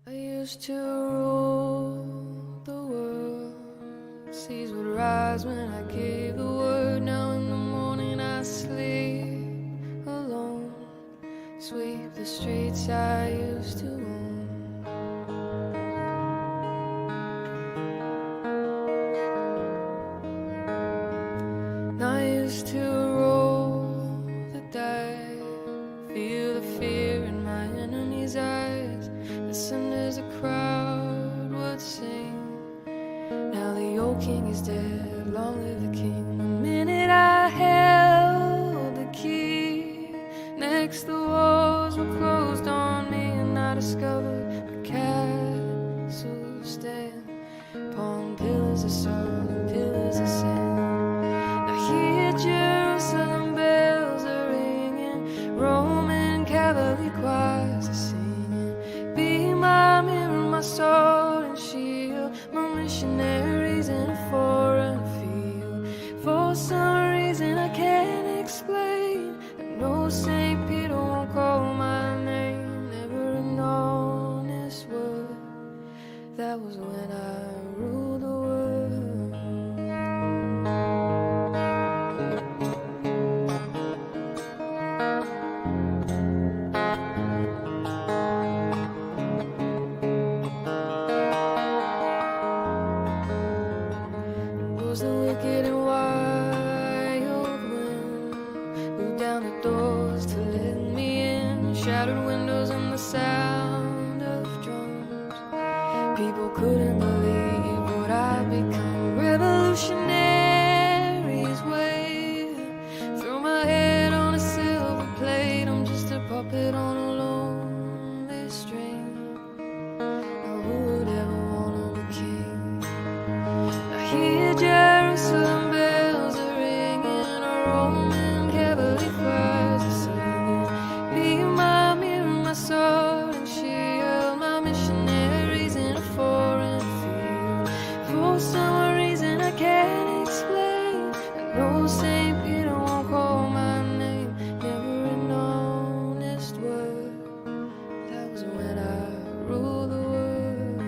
I used to rule the world. Seas would rise when I gave the word. Now in the morning I sleep alone. Sweep the streets I used to own. I used to roll the dice, feel the fear in my enemy's eyes. Listen as a crowd would sing. Now the old king is dead, long live the king. The minute I held the key, next the walls were closed on me, and I discovered my castle stand upon pillars of stone and pillars of sand. Hear Jerusalem bells are ringing, Roman cavalry choirs are singing. Be my mirror, my sword and shield, my missionaries in a foreign field. For some reason I can't explain, I know St. Peter won't call my name. Never an honest word, that was when I ruled the world. The wicked and wild wind blew down the doors to let me in. Shattered windows and the sound of drums. People couldn't believe what I'd become. Revolutionaries wave throw my head on a silver plate. I'm just a puppet on a lonely string. Now who would ever wanna be king? I hear Jerusalem bells are ringing, a Roman cavalry choirs are singing. Be my mirror, my sword and shield, my missionaries in a foreign field. For some reason I can't explain, I know St. Peter won't call my name. Never an honest word, that was when I ruled the world.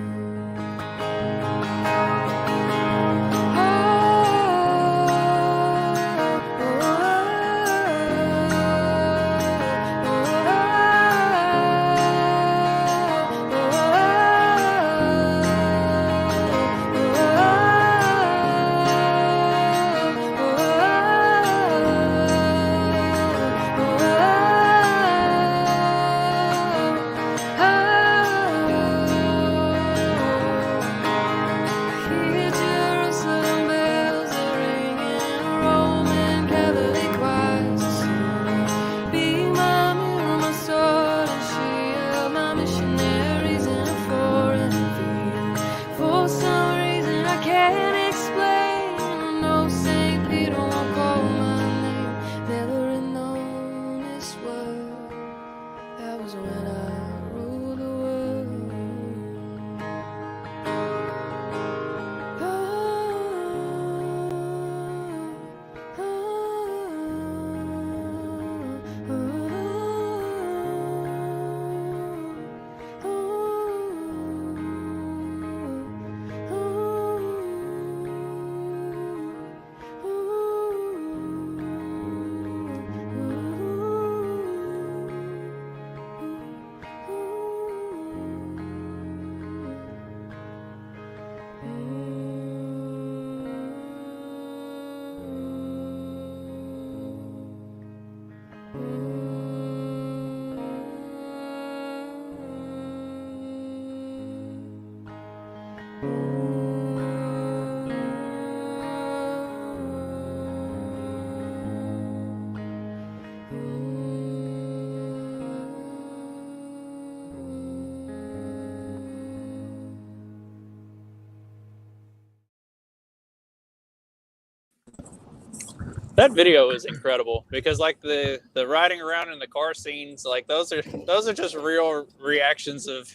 That video is incredible because like the riding around in the car scenes, like those are just real reactions of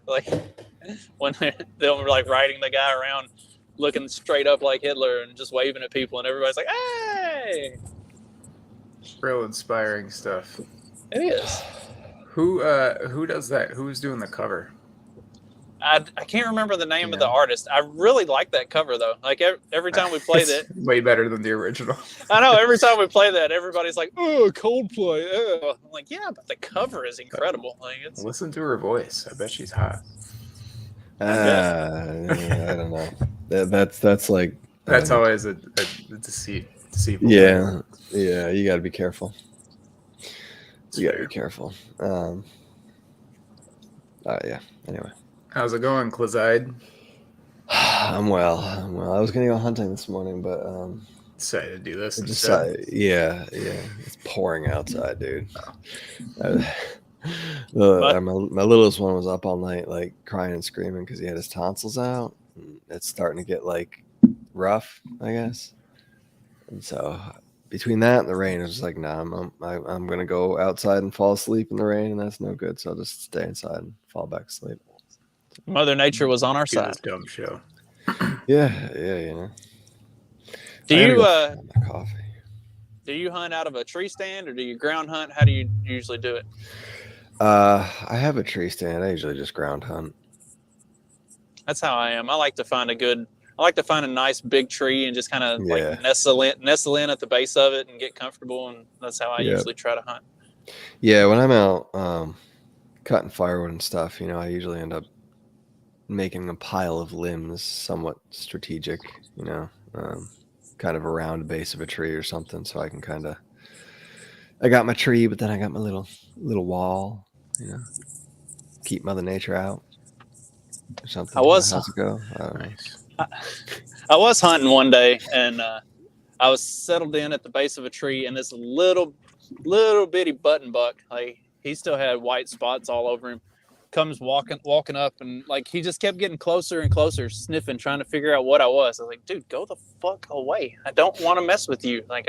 like when they're like riding the guy around looking straight up like Hitler and just waving at people and everybody's like, hey, Real inspiring stuff. it is. Who does that? Who's doing the cover? I can't remember the name of the Yeah. artist. I really like that cover though. Like every time we play that, It's way better than the original. I know every time we play that, everybody's like, "Oh, Coldplay." Oh. I'm like, yeah, but the cover is incredible. Like it's Listen to her voice. I bet she's hot. I don't know. That's like That's always a deceitful. yeah. You got to be careful. You got to Fair. be careful. Yeah. Anyway, How's it going, Clyde? I'm well. I was gonna go hunting this morning, but Decided to do this I instead. decided, yeah. It's pouring outside, dude. But- My littlest one was up all night, like crying and screaming because he had his tonsils out. And it's starting to get like rough, I guess. And so between that and the rain, I was just like, nah, I'm gonna go outside and fall asleep in the rain, and that's no good. So I'll just stay inside and fall back asleep. Mother Nature was on our Do side. this dumb show. Yeah, you know. Do I gotta you go find my coffee? do you hunt out of a tree stand or do you ground hunt? How do you usually do it? I have a tree stand. I usually just ground hunt. That's how I am. I like to find a nice big tree and just kind of Yeah. like nestle in at the base of it and get comfortable. And that's how I Yep. usually try to hunt. Yeah, when I'm out cutting firewood and stuff, I usually end up making a pile of limbs somewhat strategic, kind of around the base of a tree or something, so I can I got my tree, but then I got my little wall, keep Mother Nature out or something. How's it go? I don't know. Nice. I was hunting one day and I was settled in at the base of a tree and this little bitty button buck, like he still had white spots all over him, comes walking up and like he just kept getting closer and closer, sniffing, trying to figure out what I was. I was like, dude, go the fuck away. I don't want to mess with you. Like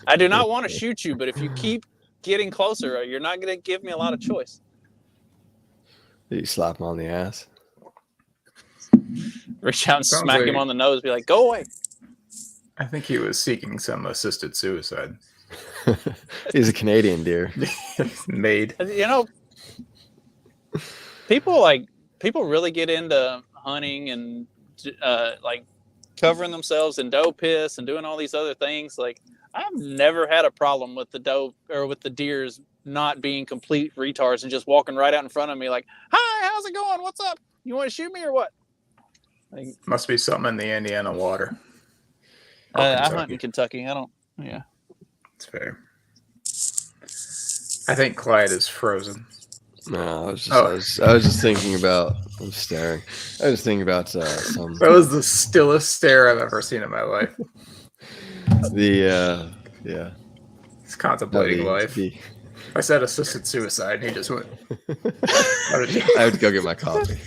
I do not want to shoot you, but if you keep getting closer, you're not going to give me a lot of choice. You slap him on the ass. Reach out and Sounds smack him like- on the nose, be like, go away. I think he was seeking some assisted suicide. He's a Canadian deer. Made. People really get into hunting and like covering themselves in doe piss and doing all these other things. Like I've never had a problem with the doe or with the deers not being complete retards and just walking right out in front of me like, hi, how's it going? What's up? You want to shoot me or what? Like, Must be something in the Indiana water. I hunt in Kentucky. I don't. Yeah. It's fair. I think Clyde is frozen. No, I was just thinking about. I'm staring. I was thinking about some. That was the stillest stare I've ever seen in my life. Yeah. He's contemplating No, life. I said assisted suicide, and he just went. I have to go get my coffee.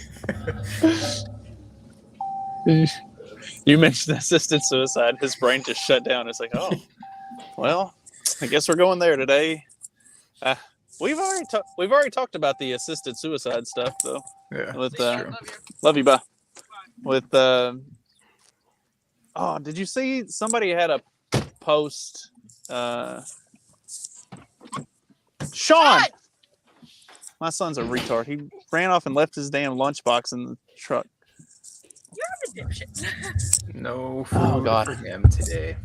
You mentioned assisted suicide. His brain just shut down. It's like, oh, well, I guess we're going there today. We've already talked about the assisted suicide stuff, though. Yeah, With that's true. love you, bye. With did you see somebody had a post? Sean, my son's a retard. He ran off and left his damn lunchbox in the truck. You're a dipshit. No food Oh, God. for him today.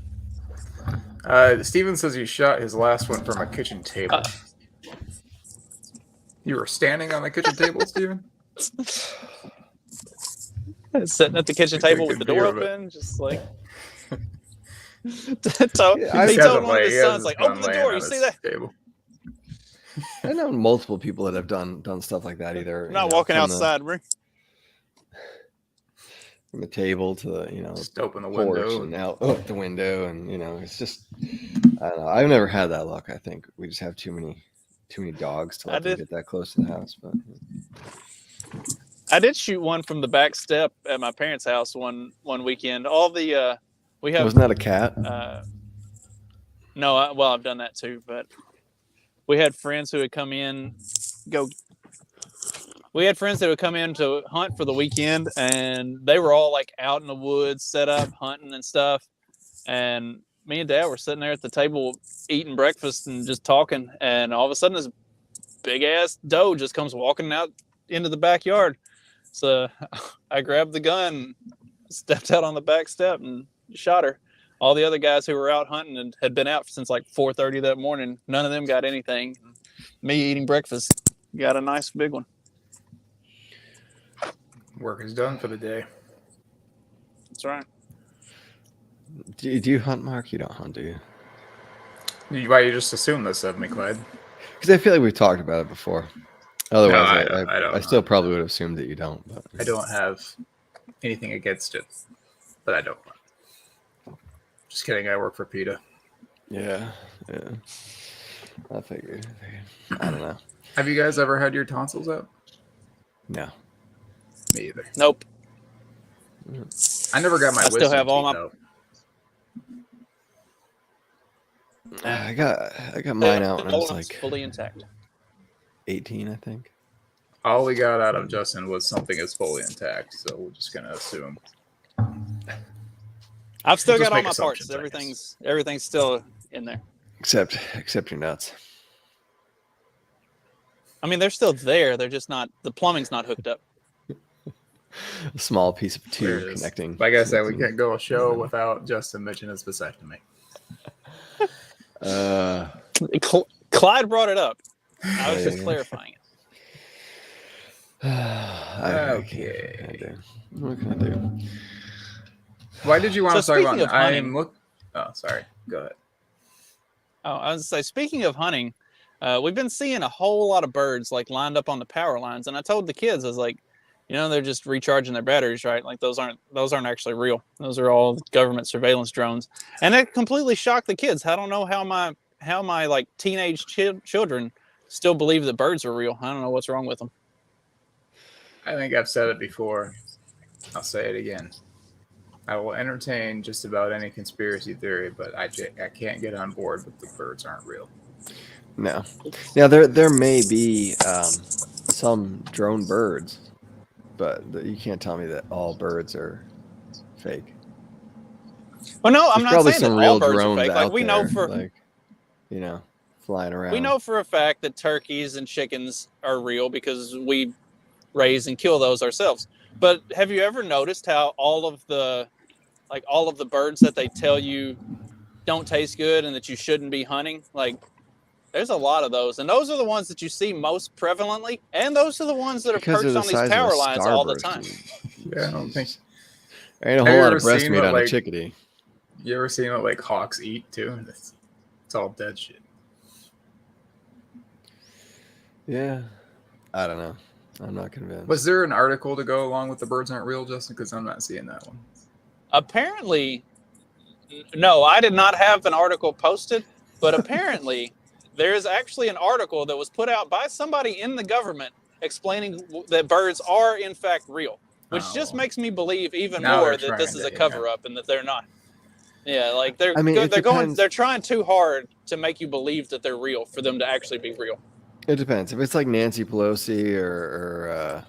Steven says he shot his last one from a kitchen table. You were standing on the kitchen table, Steven? Sitting at the kitchen Take a table with the good door view of it. open, just like. Yeah, he He told hasn't one of lay- his he sons, hasn't like, been open the laying door. on You his see that? Table. I know multiple people that have done stuff like that. Either I'm not walking from outside. We're from the table to the Just open the porch window. and out the window, and it's just I don't know. I've never had that luck. I think we just have too many dogs to let them get that close to the house. But I did shoot one from the back step at my parents' house one weekend. All the we have wasn't that a cat? no, I've done that too, but we had friends who had come in to hunt for the weekend, and they were all like out in the woods, set up hunting and stuff. And me and Dad were sitting there at the table eating breakfast and just talking, and all of a sudden this big ass doe just comes walking out into the backyard. So I grabbed the gun, stepped out on the back step, and shot her. All the other guys who were out hunting and had been out since like 4:30 that morning, none of them got anything. Me eating breakfast got a nice big one. Work is done for the day. That's right. Do you hunt, Mark? You don't hunt, do you? Why you just assume this of me, Clyde? Because I feel like we've talked about it before. Otherwise, I don't I still probably would have assumed that you don't. But I don't have anything against it, but I don't. Just kidding. I work for PETA. yeah. I figured. I don't know. Have you guys ever had your tonsils out? No. Me either. Nope. I never got my I still wisdom have all teeth my- out. I got mine out when I was like fully intact. 18, I think. All we got out of Justin was something is fully intact, so we're just gonna assume. I've still We'll just got all make my parts. assumptions, I guess. Everything's still in there. Except your nuts. I mean, they're still there. They're just not. The plumbing's not hooked up. A small piece of There it tube is. connecting. Like I said, we can't go a show without Justin mentioning his vasectomy. Clyde brought it up. I was just Yeah. clarifying it. Okay. What can I do? Why did you want So to talk speaking about? of hunting- Oh, sorry. Go ahead. Oh, I was say, speaking of hunting, we've been seeing a whole lot of birds like lined up on the power lines, and I told the kids, I was like, they're just recharging their batteries, right? Like those aren't actually real. Those are all government surveillance drones, and it completely shocked the kids. I don't know how my like teenage children still believe that birds are real. I don't know what's wrong with them. I think I've said it before. I'll say it again. I will entertain just about any conspiracy theory, but I can't get on board with the birds aren't real. No. Now there may be some drone birds, but you can't tell me that all birds are fake. Well, no, I'm There's not probably saying some that real all birds are drones fake. out Like we there, know for like, flying around. we know for a fact that turkeys and chickens are real because we raise and kill those ourselves. But have you ever noticed how all of the birds that they tell you don't taste good and that you shouldn't be hunting, like there's a lot of those, and those are the ones that you see most prevalently, and those are the ones that are Because perched they're on the these size of a power lines all the starburst, time. dude. Yeah, I don't think. There ain't a Have whole you lot ever of breast seen meat what, on a like- chickadee. You ever seen what like hawks eat too? It's all dead shit. Yeah. I don't know. I'm not convinced. Was there an article to go along with the birds aren't real, Justin? Because I'm not seeing that one. Apparently, no, I did not have an article posted, but apparently there is actually an article that was put out by somebody in the government explaining that birds are in fact real, which just makes me believe even Now more they're that this trying is a to, cover up and that they're not. Yeah, like they're I mean, it depends. they're trying too hard to make you believe that they're real for them to actually be real. It depends. If it's like Nancy Pelosi or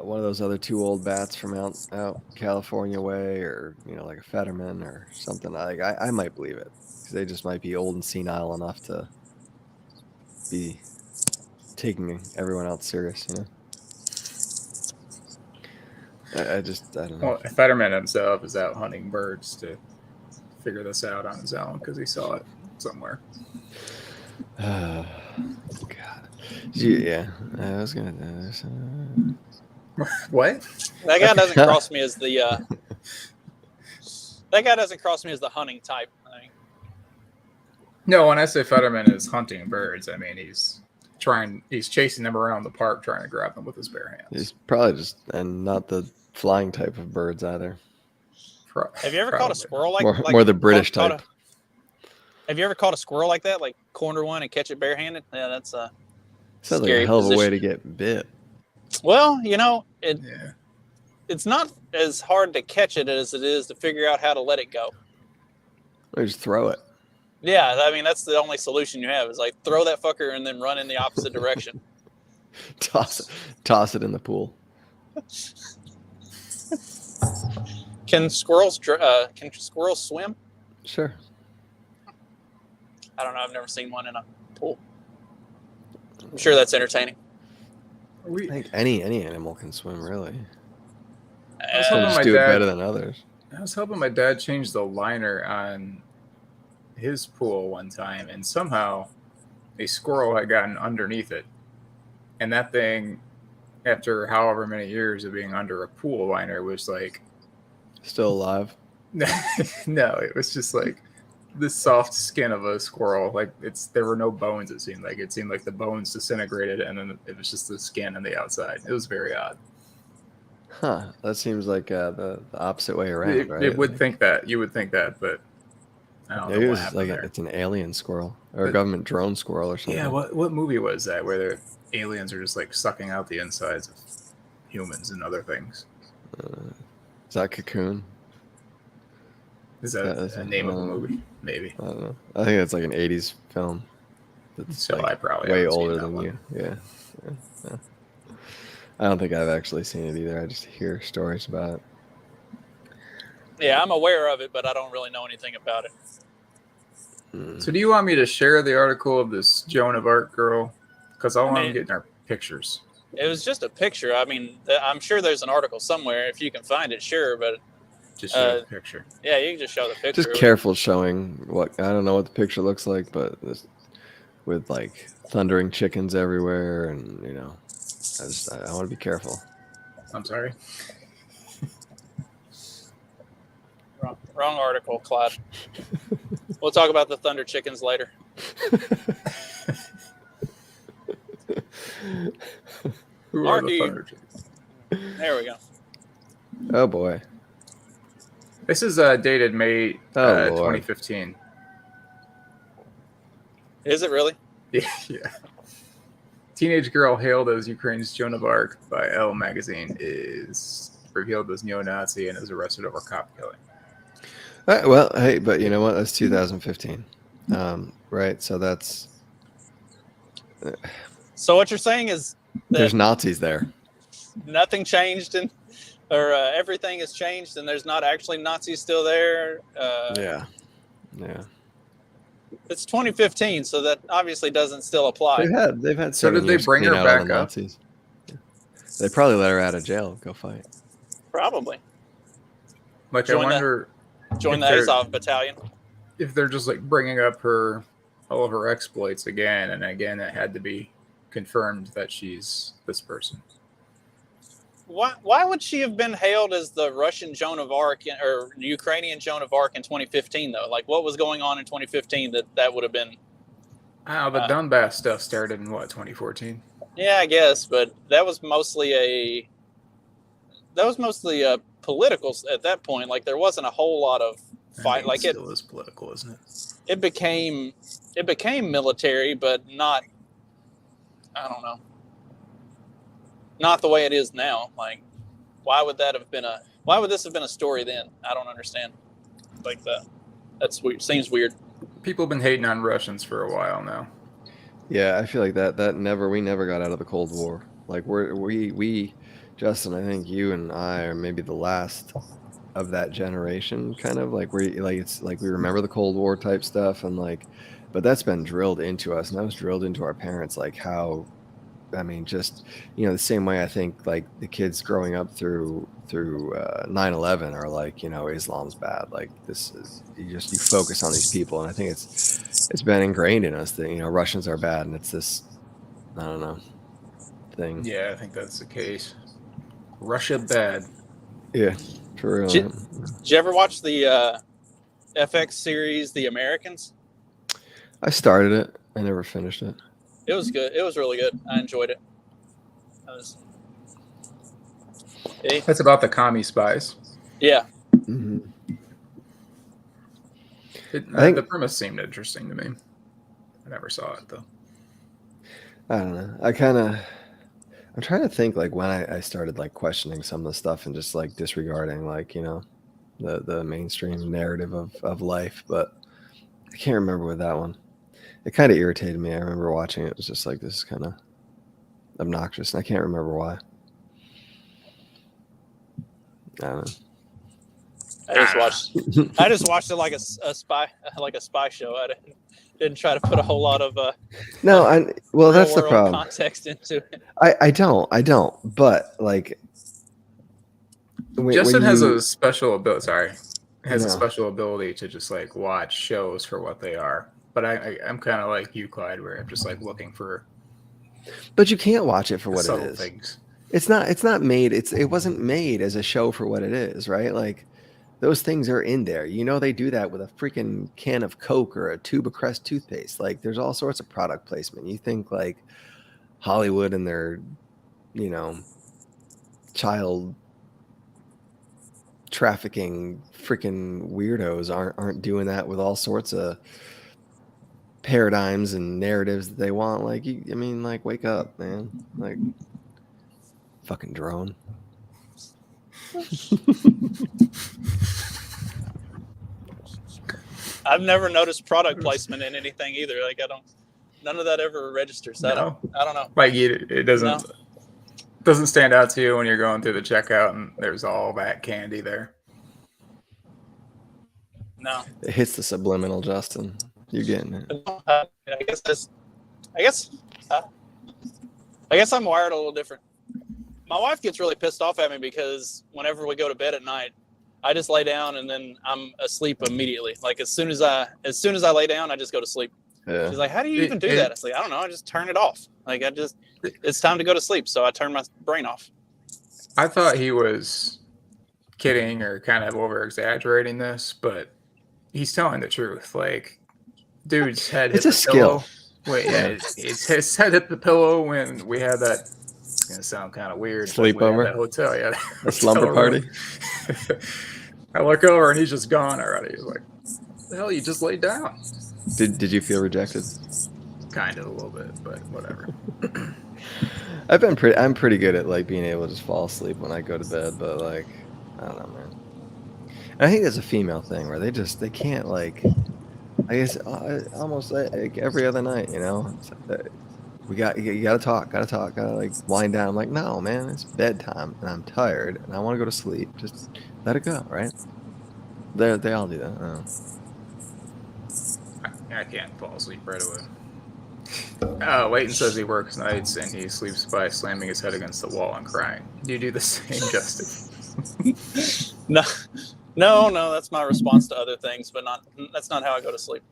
one of those other two old bats from out California way, or like a Fetterman or something, like I might believe it, because they just might be old and senile enough to be taking everyone else serious. I don't know. Well, Fetterman himself is out hunting birds to figure this out on his own because he saw it somewhere. God. Yeah, I was gonna. What? That guy doesn't cross me as the hunting type. I mean, No, when I say Fetterman is hunting birds, I mean he's chasing them around the park trying to grab them with his bare hands. He's probably and not the flying type of birds either. have you ever caught a squirrel like More the British caught type. Have you ever caught a squirrel like that, like corner one and catch it barehanded? Yeah, that's Sounds like scary a hell of a way position. to get bit. Well, Yeah. it's not as hard to catch it as it is to figure out how to let it go. Or just throw it. Yeah, I mean that's the only solution you have is like throw that fucker and then run in the opposite direction. Toss it in the pool. Can squirrels swim? Sure. I don't know. I've never seen one in a pool. I'm sure that's entertaining. We, I think any animal can swim, really. I was Some hoping just my do it dad. better than others. I was hoping my dad changed the liner on his pool one time, and somehow a squirrel had gotten underneath it, and that thing, after however many years of being under a pool liner, was like, Still alive. no, it was just like the soft skin of a squirrel. Like there were no bones. It seemed like the bones disintegrated, and then it was just the skin on the outside. It was very odd. Huh. That seems like the opposite way around, right? It would think that you would think that, but I don't Maybe know it what was happened like there. it's an alien squirrel or a But- government drone squirrel or something. Yeah, what movie was that where the aliens are just like sucking out the insides of humans and other things? Is that Cocoon? Is that That's a name of a movie? Maybe. I don't know. I think it's like an '80s film. That's So like I probably way haven't seen older that than one. you. Yeah. I don't think I've actually seen it either. I just hear stories about it. Yeah, I'm aware of it, but I don't really know anything about it. So do you want me to share the article of this Joan of Arc girl? Because all I I'm mean- getting are pictures. It was just a picture. I mean, I'm sure there's an article somewhere. If you can find it, sure. But Just show the picture. yeah, you can just show the picture. Just careful showing what I don't know what the picture looks like, but with like thundering chickens everywhere, and I want to be careful. I'm sorry. Wrong article, Clyde. We'll talk about the Thunder Chickens later. Who are Marky. the Thunder Chickens? There we go. Oh boy. This is dated May Oh, Lord. 2015. Is it really? Yeah. Teenage girl hailed as Ukraine's Joan of Arc by Elle magazine is revealed as neo-Nazi and is arrested over cop killing. Well, hey, but you know what? That's 2015, right? So that's So what you're saying is there's that Nazis there. nothing changed, or everything has changed, and there's not actually Nazis still there. Yeah. It's 2015, so that obviously doesn't still apply. They've had. So 7 did they years bring clean her out all back the up? Nazis. They probably let her out of jail. Go fight. Probably Like, Join I wonder join If the they're- Azov battalion. if they're just like bringing up all of her exploits again, and again, it had to be confirmed that she's this person. Why would she have been hailed as the Russian Joan of Arc or Ukrainian Joan of Arc in 2015 though? Like, what was going on in 2015 that would have been? The Donbass stuff started in 2014? Yeah, I guess, but that was mostly a political at that point. Like, there wasn't a whole lot of fight. Like, still is political, isn't it? it became military, but not. I don't know. Not the way it is now. Like, why would this have been a story then? I don't understand. Like that. That's weird. Seems weird. People have been hating on Russians for a while now. Yeah, I feel like we never got out of the Cold War. Like we Justin, I think you and I are maybe the last of that generation, kind of like it's like we remember the Cold War type stuff, and like, but that's been drilled into us, and that was drilled into our parents, like how, I mean, just the same way I think like the kids growing up through 9/11 are like, Islam's bad. Like this is you focus on these people, and I think it's been ingrained in us that Russians are bad, and it's this I don't know thing. Yeah, I think that's the case. Russia bad. Yeah, for real. Did you ever watch the FX series The Americans? I started it. I never finished it. It was good. It was really good. I enjoyed it. That's about the commie spies. Yeah. Mm-hmm. I think The premise seemed interesting to me. I never saw it though. I don't know. I'm trying to think like when I started like questioning some of the stuff and just like disregarding like, the mainstream narrative of life, but I can't remember with that one. It kind of irritated me. I remember watching it. It was just like, this is kind of obnoxious, and I can't remember why. I don't know. I just watched it like a spy show. didn't try to put a whole lot of No, well, that's the real-world problem. context into it. I don't. But like, Justin has you, a special ability. Sorry, has a No. special ability to just like watch shows for what they are. But I'm kind of like you, Clyde, where I'm just like looking for but you can't watch it for the what it subtle is. things. It's not made. It wasn't made as a show for what it is, right? Like, those things are in there. You know, they do that with a freaking can of Coke or a tube of Crest toothpaste. Like, there's all sorts of product placement. You think like Hollywood and their, you know, child trafficking freaking weirdos aren't doing that with all sorts of paradigms and narratives that they want. Like, I mean, like, wake up, man. Like, fucking drone. I've never noticed product placement in anything either. Like none of that ever registers. No. I don't know. Like it doesn't stand out to you when you're going through the checkout and there's all that candy there. No. It hits the subliminal, Justin. You're getting it. I guess I'm wired a little different. My wife gets really pissed off at me because whenever we go to bed at night, I just lay down and then I'm asleep immediately. Like as soon as I lay down, I just go to sleep. Yeah. She's like, "How do you even do that?" I say, "I don't know. I just turn it off. Like it's time to go to sleep, so I turn my brain off." I thought he was kidding or kind of over exaggerating this, but he's telling the truth. Like, dude's head hit It's a the pillow. skill. Wait, yeah, his head hit the pillow when we had that. It's gonna sound kind of weird. Sleepover? That hotel, yeah. A slumber party. I look over and he's just gone already. He's like, "The hell, you just laid down." Did you feel rejected? Kind of a little bit, but whatever. I'm pretty good at like being able to just fall asleep when I go to bed, but like, I don't know, man. And I think that's a female thing where they can't, like, I guess almost like every other night, you know. You gotta gotta like wind down. I'm like, no, man, it's bedtime and I'm tired and I want to go to sleep. Just let it go, right? They all do that. I can't fall asleep right away. Leighton says he works nights and he sleeps by slamming his head against the wall and crying. Do you do the same, Justin? No, that's my response to other things, but that's not how I go to sleep.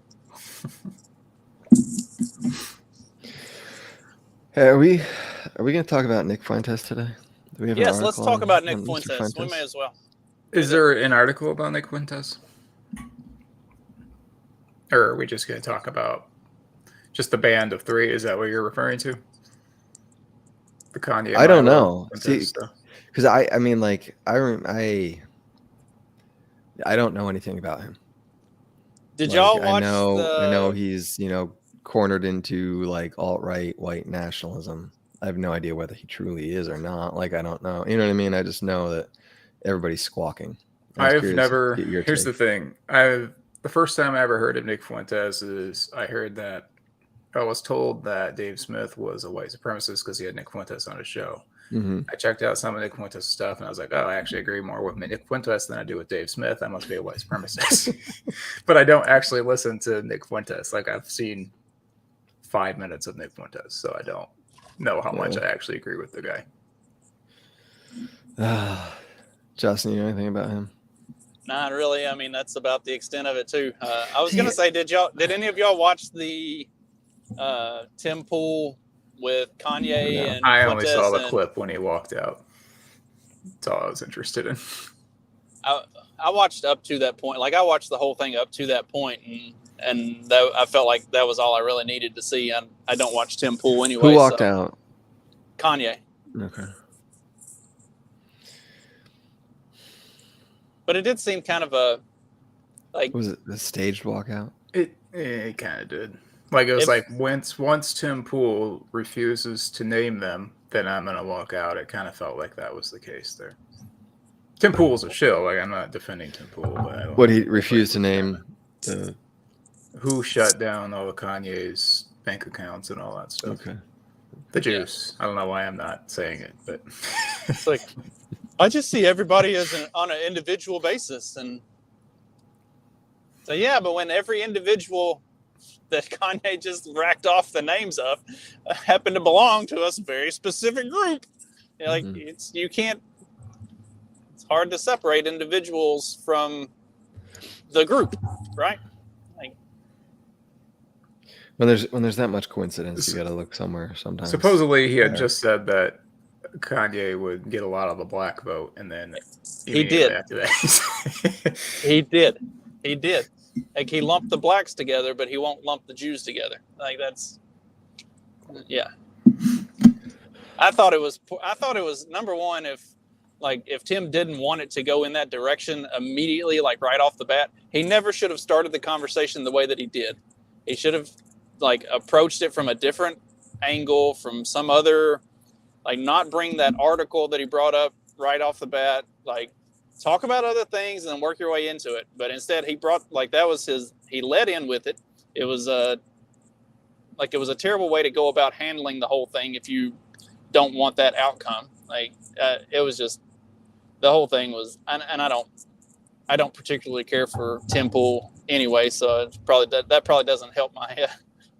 Hey, are we gonna talk about Nick Fuentes today? Do we have an Yes, let's article talk about on Nick Mr. Fuentes. We may as well. Is there an article about Nick Fuentes? Or are we just going to talk about just the band of three? Is that what you're referring to? The Kanye. I don't know. Fuentes See, stuff? because I mean, like, I don't know anything about him. Did Like, y'all watch I know he's, you know, cornered into like alt-right white nationalism. I have no idea whether he truly is or not. Like, I don't know. You know what I mean? I just know that everybody's squawking. I've never. take. Here's the thing. The first time I ever heard of Nick Fuentes is I heard that I was told that Dave Smith was a white supremacist because he had Nick Fuentes on his show. Mm-hmm. I checked out some of Nick Fuentes' stuff and I was like, oh, I actually agree more with Nick Fuentes than I do with Dave Smith. I must be a white supremacist. But I don't actually listen to Nick Fuentes. Like, I've seen 5 minutes of Nick Fuentes, so I don't know how much I actually agree with the guy. Justin, you know anything about him? Not really. I mean, that's about the extent of it too. I was gonna say, did any of y'all watch the Tim Pool with Kanye and I only Fuentes saw the clip when he walked out. That's all I was interested in. I watched up to that point. Like, I watched the whole thing up to that point, and I felt like that was all I really needed to see. I don't watch Tim Pool anyway. Who walked out? Kanye. Okay. But it did seem kind of a like. Was it the staged walkout? It kind of did. Like, it was like once Tim Pool refuses to name them, then I'm gonna walk out. It kind of felt like that was the case there. Tim Pool's a shill. Like, I'm not defending Tim Pool, but I don't What, he refused to name the who shut down all of Kanye's bank accounts and all that stuff. Okay. The juice. I don't know why I'm not saying it, but It's like, I just see everybody on an individual basis, and so yeah. But when every individual that Kanye just racked off the names of happen to belong to a very specific group. You know, like you can't. It's hard to separate individuals from the group, right? Like, when there's that much coincidence, you got to look somewhere sometimes. Supposedly, he had just said that Kanye would get a lot of the black vote, and then he did. After that, he did. Like he lumped the blacks together, but he won't lump the Jews together. Like that's, yeah. I thought it was number one. If Tim didn't want it to go in that direction immediately, like right off the bat, he never should have started the conversation the way that he did. He should have like approached it from a different angle, from some other, like not bring that article that he brought up right off the bat, like talk about other things and then work your way into it. But instead he brought, like, that was he led in with it. It was a terrible way to go about handling the whole thing if you don't want that outcome. Like it was just, the whole thing was, and I don't particularly care for Tim Pool anyway, so it's probably that probably doesn't help my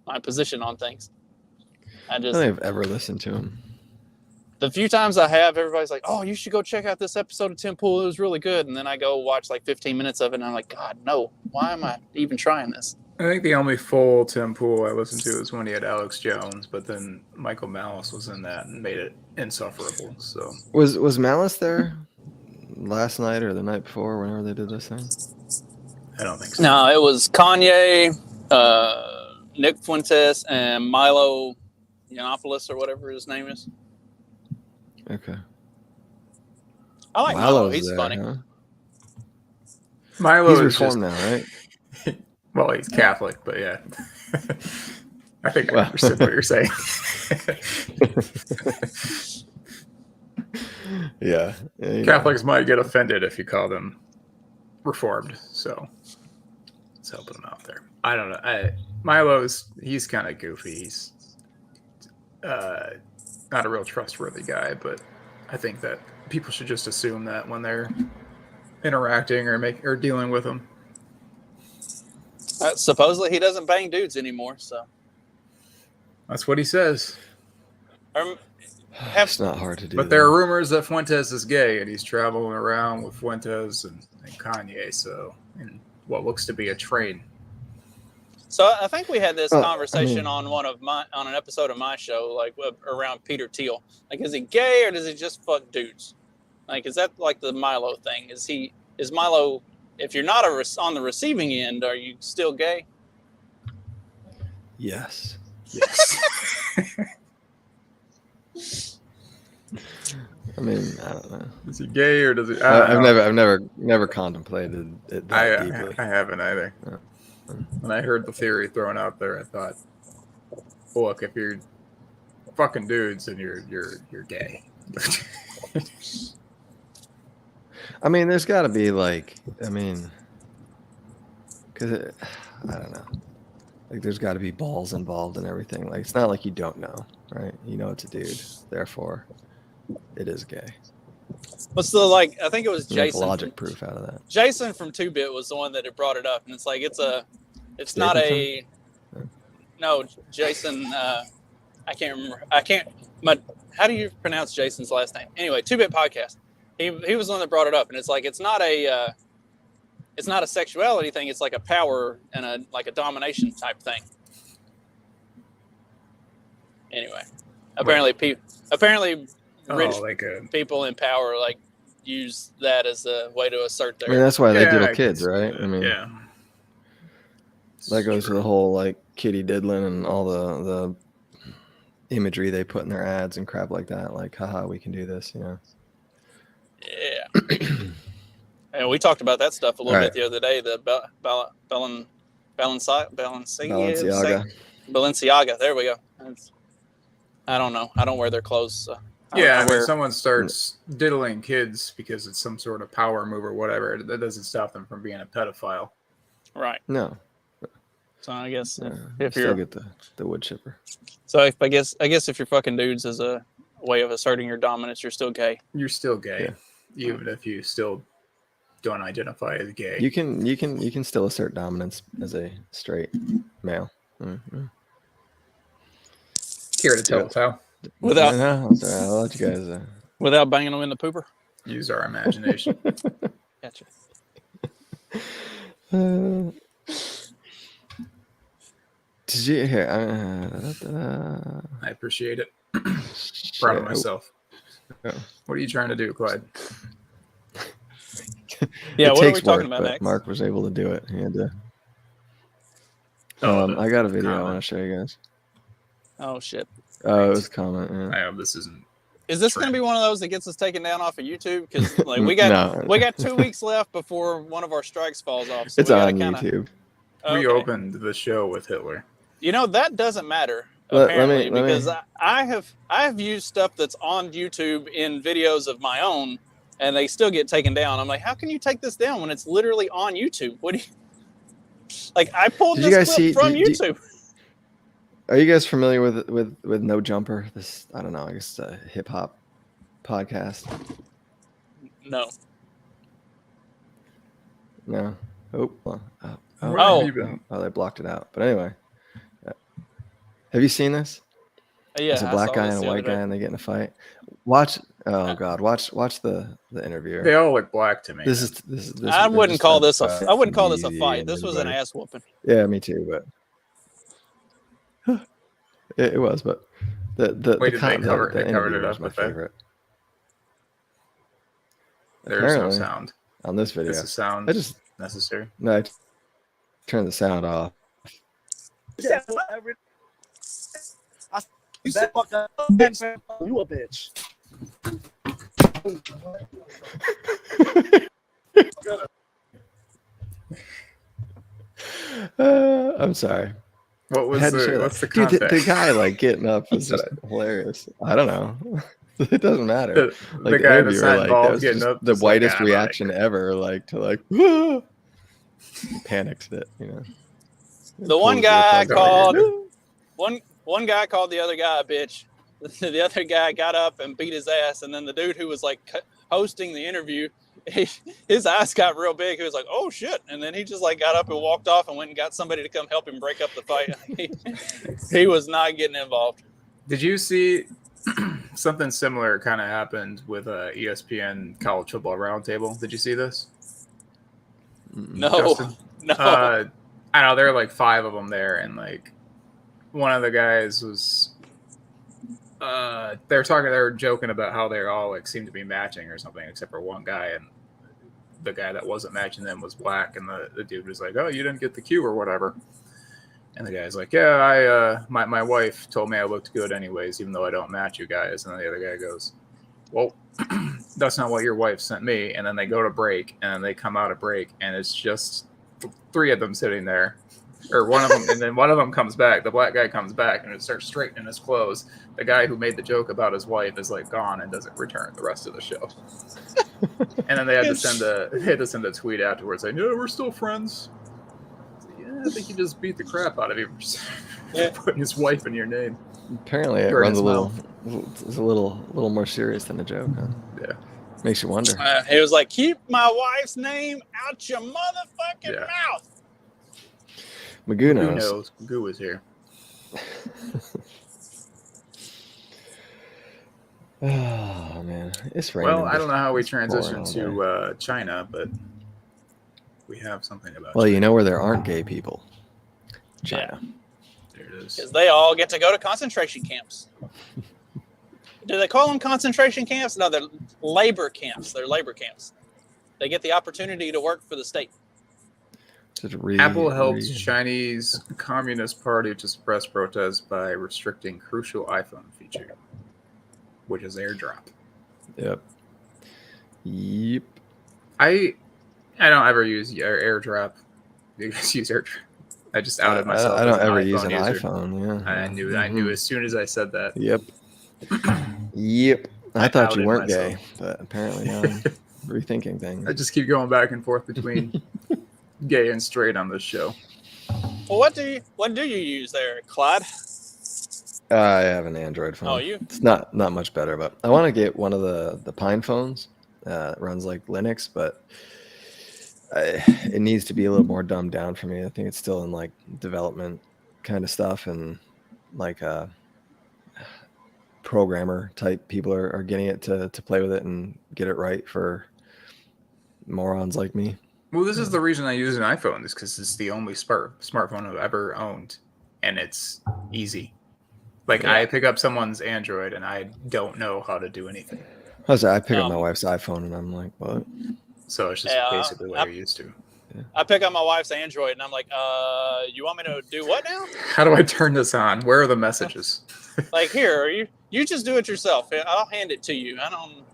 my position on things. I don't think I've ever listened to him. The few times I have, everybody's like, "Oh, you should go check out this episode of Tim Pool. It was really good." And then I go watch like 15 minutes of it, and I'm like, "God, no! Why am I even trying this?" I think the only full Tim Pool I listened to was when he had Alex Jones, but then Michael Malice was in that and made it insufferable. So was Malice there last night or the night before, whenever they did this thing? I don't think so. No, it was Kanye, Nick Fuentes, and Milo Yiannopoulos or whatever his name is. Okay. I like Milo. Milo's He's there, funny. Huh? Milo He's is reformed just, now, right? well, he's Catholic, but yeah. I think I understood what you're saying. Yeah. Catholics might get offended if you call them reformed, so let's help them out there. I don't know. He's kind of goofy. He's not a real trustworthy guy, but I think that people should just assume that when they're interacting or dealing with him. Supposedly he doesn't bang dudes anymore, so That's what he says. It's not hard to do. But there are rumors that Fuentes is gay, and he's traveling around with Fuentes and Kanye, so in what looks to be a train. So I think we had this conversation on an episode of my show, like around Peter Thiel. Like, is he gay or does he just fuck dudes? Like, is that like the Milo thing? Is Milo? If you're not on the receiving end, are you still gay? Yes. I mean, I don't know. Is he gay or does he? I've never contemplated it that deeply. I haven't either. Yeah. When I heard the theory thrown out there, I thought, look, if you're fucking dudes, then you're gay. I mean, there's got to be because I don't know. Like, there's got to be balls involved in everything. Like, it's not like you don't know, right? You know it's a dude, therefore, it is gay. What's the I think it was Jason. Make logic proof out of that. Jason from 2-Bit was the one that had brought it up, and it's like it's not a. No, Jason. I can't remember. How do you pronounce Jason's last name? Anyway, 2-Bit podcast. He was the one that brought it up, and it's like it's not a sexuality thing. It's like a power and a domination type thing. Anyway, apparently rich people in power use that as a way to assert their. I mean, that's why they diddle kids, right? I mean, yeah. That goes to the whole kitty diddling and all the imagery they put in their ads and crap like that. Like, haha, we can do this, Yeah. And we talked about that stuff a little bit the other day. The Balenciaga. There we go. I don't know. I don't wear their clothes. So someone starts diddling kids because it's some sort of power move or whatever, that doesn't stop them from being a pedophile. Right. No. So I guess if you're get the wood chipper. So I guess if you're fucking dudes as a way of asserting your dominance, you're still gay. You're still gay, even if you still don't identify as gay. You can still assert dominance as a straight male. Mm-hmm. Care to tell, pal? Without No, I'm sorry. I'll let you guys. without banging them in the pooper. Use our imagination. Gotcha. Did you hear? I appreciate it. Proud of myself. What are you trying to do, Clyde? Yeah, it what takes are we talking work, about but next? Mark was able to do it. He had to. Oh, I got a video I comment. want to show you guys. Oh shit. Oh, it was a comment. Yeah. I hope this isn't. Is this going to be one of those that gets us taken down off of YouTube? Because like we got 2 weeks left before one of our strikes falls off. So It's we gotta on kinda, YouTube. okay. We opened the show with Hitler. You know that doesn't matter Let apparently me- because I have used stuff that's on YouTube in videos of my own, and they still get taken down. I'm like, how can you take this down when it's literally on YouTube? What do you like? I pulled Did you this guys clip see- from did- YouTube. Are you guys familiar with No Jumper? This, I don't know. I guess a hip hop podcast. No. No. Oh. Where Oh. have you been? Oh, they blocked it out. But anyway, have you seen this? Yeah, There's a I black saw guy this and a the other white day. guy, and they get in a fight. Watch. Oh God, watch the interviewer. They all look black to me. This is. I they're wouldn't just call a- this a. I wouldn't call this a easy fight. and This was an everybody- ass whooping. Yeah, me too. But it was. But the Wait, did they cover it interviewer up was my with that? favorite. There's no Apparently, sound. on this video. Is the sound I just necessary? no. I turned the sound off. Yeah, whatever. You said fuck up, bitch. You a bitch. I'm sorry. What I was had to share the? that. What's the Dude, context? the guy like getting up was just hilarious. I don't know. It doesn't matter. The Like guy the that's interviewer, not like that involved was getting just up. the just like, whitest "Ah, reaction ever. Like to like panicked it. You know. The one Pulls your guy clothes called out. one guy called the other guy a bitch. The other guy got up and beat his ass, and then the dude who was like hosting the interview, his eyes got real big. He was like, "Oh shit!" And then he just like got up and walked off and went and got somebody to come help him break up the fight. He was not getting involved. Did you see something similar kind of happened with ESPN College Football Roundtable? Did you see this? No, Justin? no. I don't know. There are like 5 of them there, and like one of the guys was. They were joking about how they all like seemed to be matching or something, except for one guy, and the guy that wasn't matching them was black, and the dude was like, "Oh, you didn't get the cue or whatever." And the guy's like, "Yeah, my wife told me I looked good anyways, even though I don't match you guys." And then the other guy goes, "Well, that's not what your wife sent me." And then they go to break, and then they come out of break, and it's just 3 of them sitting there, or one of them, and then one of them comes back. The black guy comes back, and it starts straightening his clothes. The guy who made the joke about his wife is like gone and doesn't return the rest of the show. And then they had to send a tweet afterwards saying, "Yeah, we're still friends." Yeah, I think he just beat the crap out of you for putting his wife in your name. Apparently, it Or in runs his a little. It's a little more serious than a joke. Huh? Yeah. Makes you wonder. He was like, "Keep my wife's name out your motherfucking mouth." Magoo Who knows. knows? Goo is here. Oh man, it's raining. Well, I don't know how we pouring transitioned all to China, but we have something about Well, China. you know where there aren't gay people? China. There it is. Because they all get to go to concentration camps. Do they call them concentration camps? No, they're labor camps. They're labor camps. They get the opportunity to work for the state. Apple helps Chinese Communist Party to suppress protests by restricting crucial iPhone feature, which is AirDrop. Yep. I don't ever use AirDrop. You guys use AirDrop? I just outed myself. I don't as an ever iPhone use an user. iPhone. Yeah. I knew as soon as I said that. Yep. Yep. I thought you outed weren't myself. gay, but apparently now I'm rethinking things. I just keep going back and forth between gay and straight on this show. Well, what do you use there, Clyde? I have an Android phone. Oh, you? It's not much better, but I want to get one of the Pine phones. It runs like Linux, but it needs to be a little more dumbed down for me. I think it's still in like development kind of stuff, and like programmer type people are getting it to play with it and get it right for morons like me. Well, this is the reason I use an iPhone, is because it's the only smartphone I've ever owned, and it's easy. Like, I pick up someone's Android, and I don't know how to do anything. I pick up my wife's iPhone, and I'm like, what? So it's just basically what you're used to. I pick up my wife's Android, and I'm like, you want me to do what now? How do I turn this on? Where are the messages? Like, here, you just do it yourself. I'll hand it to you. I don't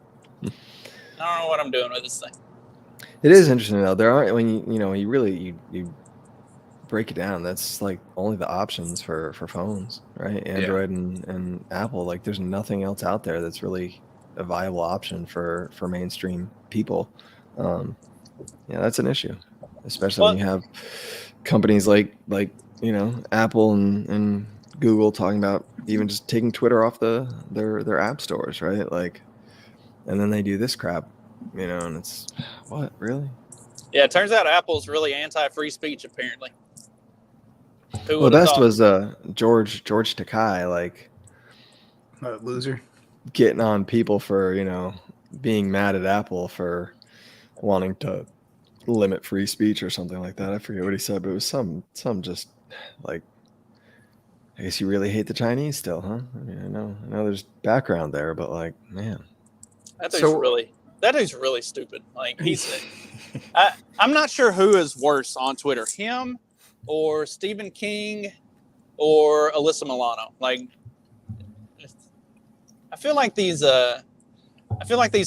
know what I'm doing with this thing. It is interesting though. There aren't, when you break it down, that's like only the options for phones, right? Android and Apple. Like, there's nothing else out there that's really a viable option for mainstream people. That's an issue, especially when you have companies like Apple and Google talking about even just taking Twitter off their app stores, right? Like, and then they do this crap, and it's what, really? Yeah, it turns out Apple's really anti-free speech, apparently. The best was George Takai, like, loser, getting on people for being mad at Apple for wanting to limit free speech or something like that. I forget what he said, but it was some just like, I guess you really hate the Chinese still, huh? I mean, I know there's background there, but like, man, that dude's really stupid. Like, I'm not sure who is worse on Twitter, him or Stephen King or Alyssa Milano. Like, I feel like these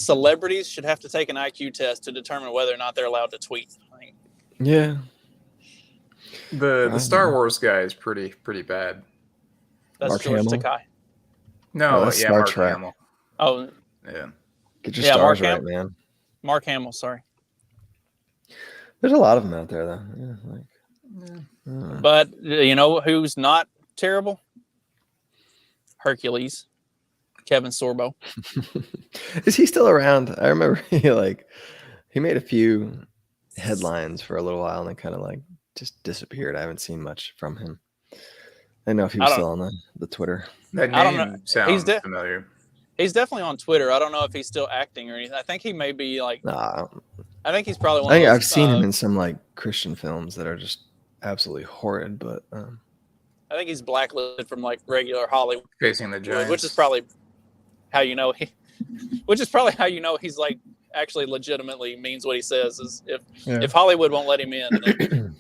celebrities should have to take an IQ test to determine whether or not they're allowed to tweet. Like, yeah. The Star Wars guy is pretty bad. That's Mark George Hamill? Takai. No, that's Star Mark Trek. Hamill. Oh, Yeah. Get your stars right, man. Mark Hamill, sorry. There's a lot of them out there, though. But you know who's not terrible? Hercules. Kevin Sorbo. Is he still around? I remember he made a few headlines for a little while and then kind of like just disappeared. I haven't seen much from him. I don't know if he was still on the Twitter. That name sounds familiar. He's definitely on Twitter. I don't know if he's still acting or anything. I think he may be like. Nah, I think he's probably one. I think I've seen him in some like Christian films that are just absolutely horrid, but I think he's blacklisted from like regular Hollywood, facing the Giants, which is probably how you know he's like actually legitimately means what he says. Is if Hollywood won't let him in, then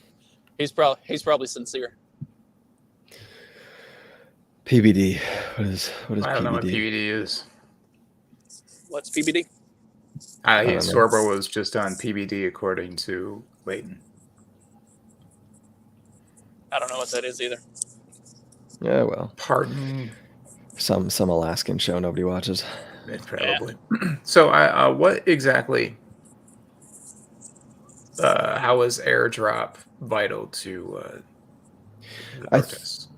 he's probably sincere. PBD. What is PBD? I don't know what PBD is. What's PBD? Sorbo was just on PBD according to Leighton. I don't know what that is either. Yeah, well, pardon. Some Alaskan show nobody watches. Probably. Yeah. So, what exactly? How is airdrop vital to the protests?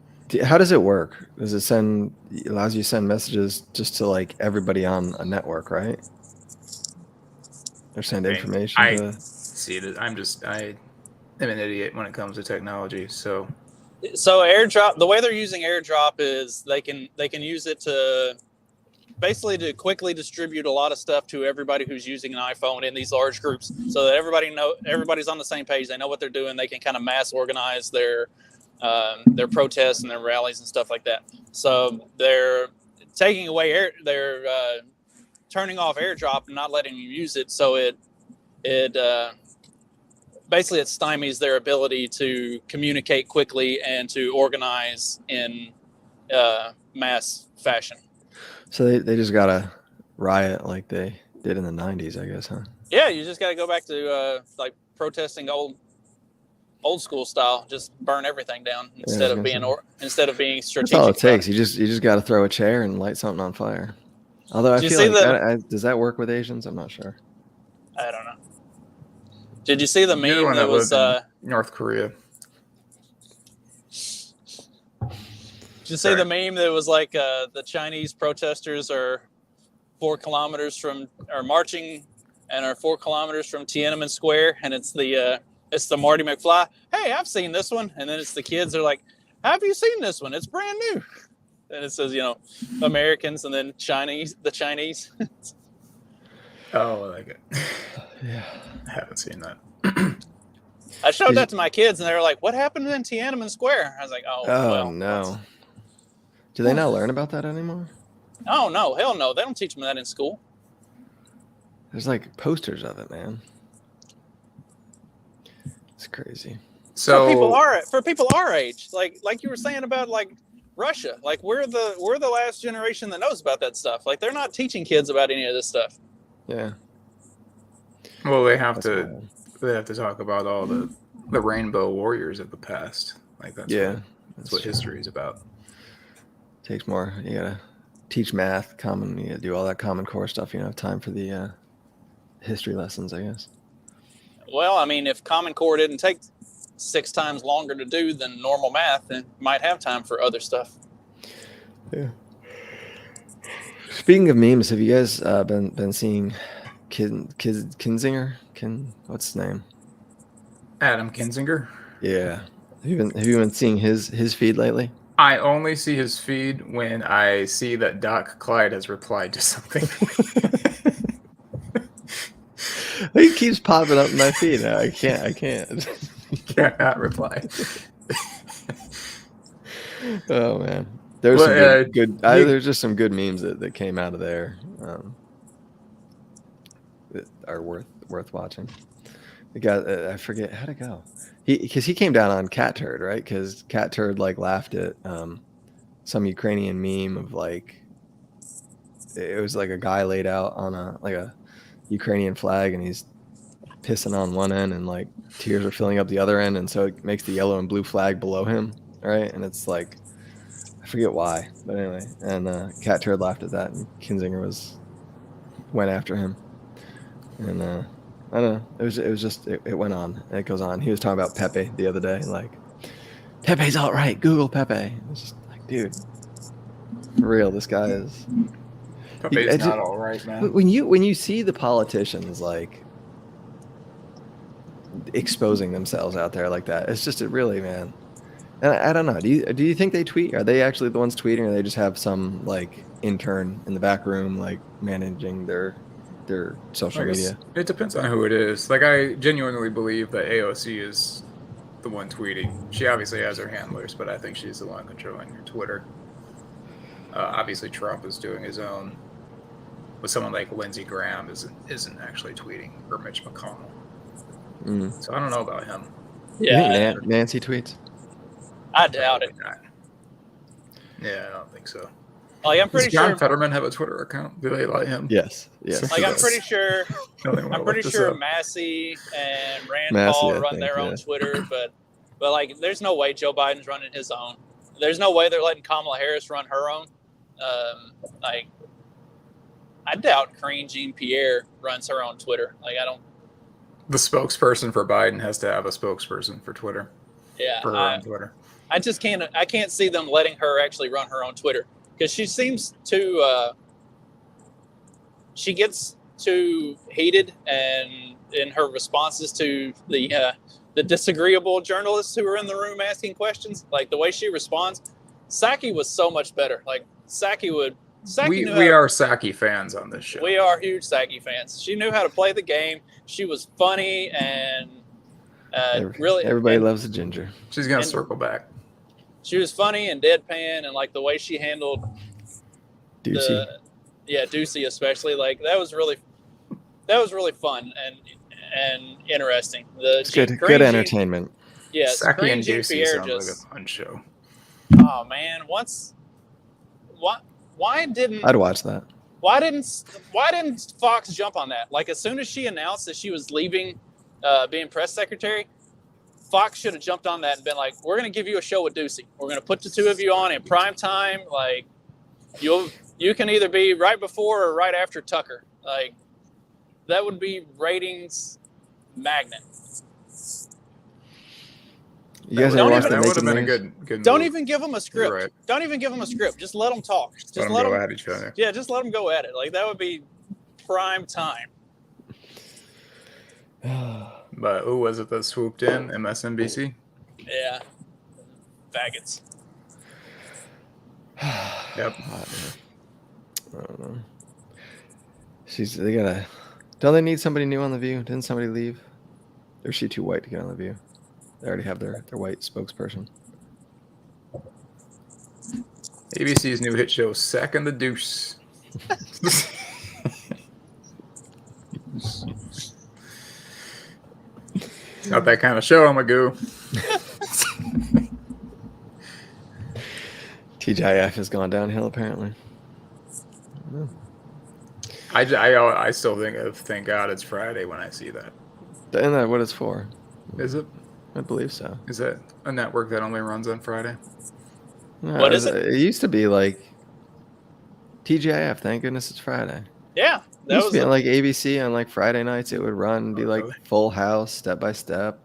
How does it work? Does it allows you to send messages just to like everybody on a network, right? Or send information see it. I am an idiot when it comes to technology. So airdrop, the way they're using airdrop is they can use it to basically to quickly distribute a lot of stuff to everybody who's using an iPhone in these large groups, so that everybody's on the same page. They know what they're doing. They can kind of mass organize their protests and their rallies and stuff like that. So they're taking away they're turning off airdrop and not letting you use it. So it basically it stymies their ability to communicate quickly and to organize in mass fashion. So they just gotta riot like they did in the 90s, I guess, huh? Yeah, you just got to go back to like protesting old school style. Just burn everything down instead of being strategic. That's all it takes. You just got to throw a chair and light something on fire. Although I feel like does that work with Asians? I'm not sure. I don't know. Did you see the meme that was North Korea? Did you see the meme that was like the Chinese protesters are 4 kilometers are marching and are 4 kilometers from Tiananmen Square, and it's the Marty McFly. Hey, I've seen this one, and then it's the kids. They're like, have you seen this one? It's brand new. And it says, Americans, and then the Chinese. Oh, I like it. Yeah. I haven't seen that. I showed that to my kids, and they were like, what happened in Tiananmen Square? I was like, Oh, no. Do they not learn about that anymore? Oh, no. Hell no. They don't teach them that in school. There's like posters of it, man. It's crazy. So For people our age, like you were saying about like Russia, like we're the last generation that knows about that stuff. Like they're not teaching kids about any of this stuff. Yeah. well, they have to talk about all the rainbow warriors of the past. Like that's what history is about. Takes more. You gotta teach math, you gotta do all that Common Core stuff. You don't have time for the history lessons, I guess. Well, I mean, if Common Core didn't take 6 times longer to do than normal math, then might have time for other stuff. Yeah. Speaking of memes, have you guys been seeing Kinzinger? What's his name? Adam Kinzinger. Yeah. Have you been seeing his feed lately? I only see his feed when I see that Doc Clyde has replied to something. He keeps popping up in my feed now. I can't. Can't not reply. Oh man, there's some good. There's just some good memes that came out of there that are worth watching. The guy, I forget how'd it go. Because he came down on Cat Turd, right? Because Cat Turd like laughed at some Ukrainian meme of like it was like a guy laid out on a Ukrainian flag, and he's pissing on one end, and like tears are filling up the other end, and so it makes the yellow and blue flag below him, right? And it's like I forget why, but anyway. And Cat Turd laughed at that, and Kinzinger went after him, and I don't know. It was just it went on. And it goes on. He was talking about Pepe the other day, like Pepe's all right. Google Pepe. It's just like, dude, for real, this guy is. Pepe's not all right, man. When you see the politicians like exposing themselves out there like that, it's just really, man. And I don't know. Do you think they tweet? Are they actually the ones tweeting, or they just have some like intern in the back room like managing their social media? It depends on who it is. Like I genuinely believe that AOC is the one tweeting. She obviously has her handlers, but I think she's the one controlling her Twitter. Obviously, Trump is doing his own. But someone like Lindsey Graham isn't actually tweeting, or Mitch McConnell. So I don't know about him. Yeah, you think Nancy tweets. I doubt it. Not. Yeah, I don't think so. Like I'm pretty Does John sure Fetterman have a Twitter account? Do they let him? Yes. Like I'm pretty sure. Massey and Rand Paul run their own Twitter, but like there's no way Joe Biden's running his own. There's no way they're letting Kamala Harris run her own. Like I doubt Karine Jean-Pierre runs her own Twitter. Like I don't. The spokesperson for Biden has to have a spokesperson for Twitter. Yeah, for her own Twitter. I just can't. I can't see them letting her actually run her own Twitter because she seems to. She gets too heated and in her responses to the disagreeable journalists who are in the room asking questions. Like the way she responds, Psaki was so much better. Like Psaki would. We are Psaki fans on this show. We are huge Psaki fans. She knew how to play the game. She was funny and really. Everybody loves a ginger. She's gonna circle back. She was funny and deadpan, and like the way she handled Ducey. Ducey especially. Like that was really fun and interesting. It's good entertainment. Yes, Psaki and Ducey Jean-Pierre sounds like a fun show. Oh man, why didn't I'd watch that? Why didn't Fox jump on that? Like as soon as she announced that she was leaving, being press secretary, Fox should have jumped on that and been like, "We're going to give you a show with Ducey. We're going to put the two of you on in prime time. Like you can either be right before or right after Tucker. Like that would be ratings magnet." You guys ever watched that would have been a good Don't move. even give them a script. Right. Don't even give them a script. Just let them talk. Just let them go at each other. Yeah, just let them go at it. Like that would be prime time. But who was it that swooped in? MSNBC? Yeah, faggots. Yep. I don't know. They gotta. Don't they need somebody new on the View? Didn't somebody leave? Or is she too white to get on the View? They already have their white spokesperson. ABC's new hit show, Sack and the Deuce. Not that kind of show, I'm a goo. TGIF has gone downhill, apparently. I still think of Thank God It's Friday when I see that. Isn't that what it's for? Is it? I believe so. Is that a network that only runs on Friday? No, What is it? It used to be like TGIF. Thank goodness it's Friday. Yeah, It that used was to be on like ABC on like Friday nights. It would run, be like really? Full House, Step by Step,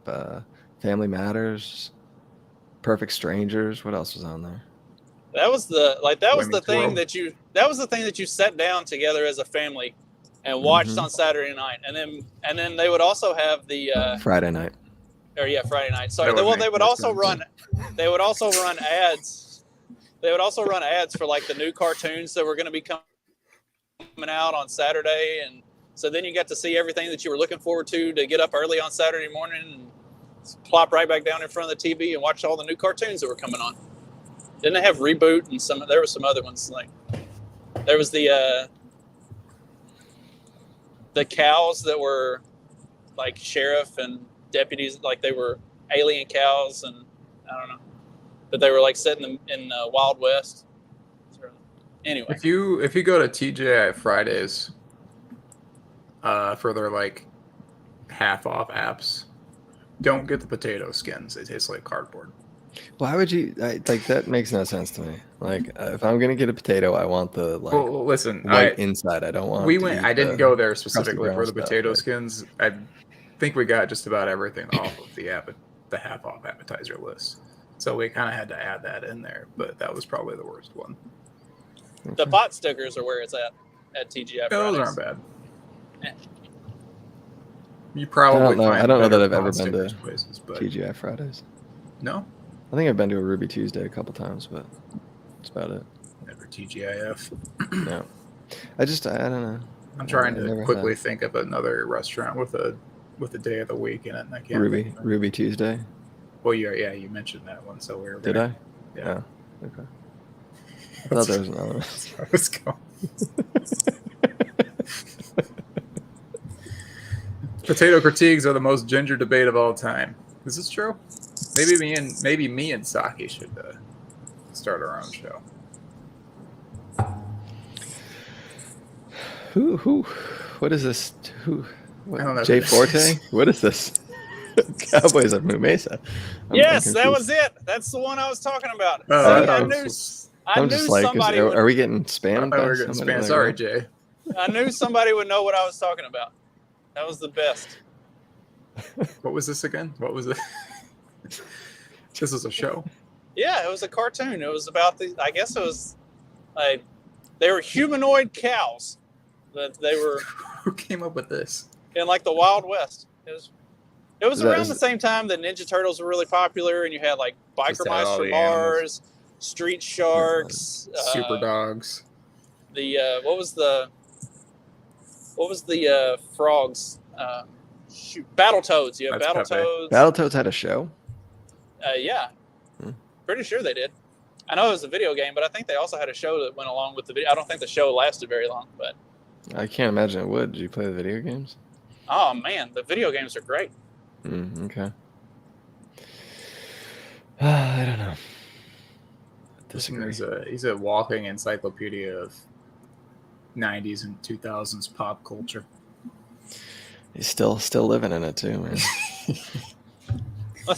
Family Matters, Perfect Strangers. What else was on there? that was the Women's thing World. that you sat down together as a family and watched Mhm. on Saturday night, and then they would also have the Friday night. Friday night. Sorry, That would they make would more also sense. run ads. They would also run ads for like the new cartoons that were going to be coming out on Saturday, and so then you got to see everything that you were looking forward to get up early on Saturday morning and plop right back down in front of the TV and watch all the new cartoons that were coming on. Didn't they have Reboot and there were some other ones, like there was the cows that were like sheriff and deputies, like they were alien cows, and I don't know, but they were like set in Wild West. So, anyway, If you go to TGI Fridays, for their like half off apps, don't get the potato skins. They taste like cardboard. Why would you like that? Makes no sense to me. Like, if I'm gonna get a potato, I want the like Well, listen, white inside. I don't want. we to went. eat I didn't the go there crusty specifically brown for the stuff, potato like- skins. I think we got just about everything off of the half off appetizer list. So we kind of had to add that in there, but that was probably the worst one. the pot stickers are where it's at TGI. Those Fridays. aren't bad. Eh. You probably I don't know. find I don't know that better I've ever pot been to stickers places, but TGI Fridays. no, I think I've been to a Ruby Tuesday a couple times, but that's about it. never TGIF. No, I don't know. I'm trying I to never quickly have. think of another restaurant with a day of the week in it, and I can't. think of it. Ruby Tuesday. Well, you mentioned that one, so we were. Did gonna, I? Yeah. Oh, okay. I thought there was another one. That's where I was going. Potato critiques are the most ginger debate of all time. Is this true? Maybe me and Saki should start our own show. Who? What is this? Who? What, I don't know Jay who this Forte? is. What is this? Cowboys of New Mesa. I'm Yes, that confused. was it. That's the one I was talking about. Oh, See, I I thought knew. it was- I I'm knew just like, somebody. are we getting spammed? I thought we by were getting somebody spam. like Sorry, that? Jay. I knew somebody would know what I was talking about. That was the best. What was this again? What was it? This is a show. Yeah, it was a cartoon. It was about I guess it was like they were humanoid cows. That they were Who came up with this? in like the Wild West. It was Is that- around is- the same time that Ninja Turtles were really popular, and you had like Just Biker had Mice all from the animals. Mars, Street Sharks, Super dogs. what was the frogs? Battletoads. Yeah, That's Pepe. Battletoads. Battletoads had a show. Yeah, Hmm. pretty sure they did. I know it was a video game, but I think they also had a show that went along with the video. I don't think the show lasted very long, but I can't imagine it would. Did you play the video games? oh man, the video games are great. Okay. I don't know. Listen, Disagree. he's a walking encyclopedia of 90s and 2000s pop culture. He's still living in it too, man.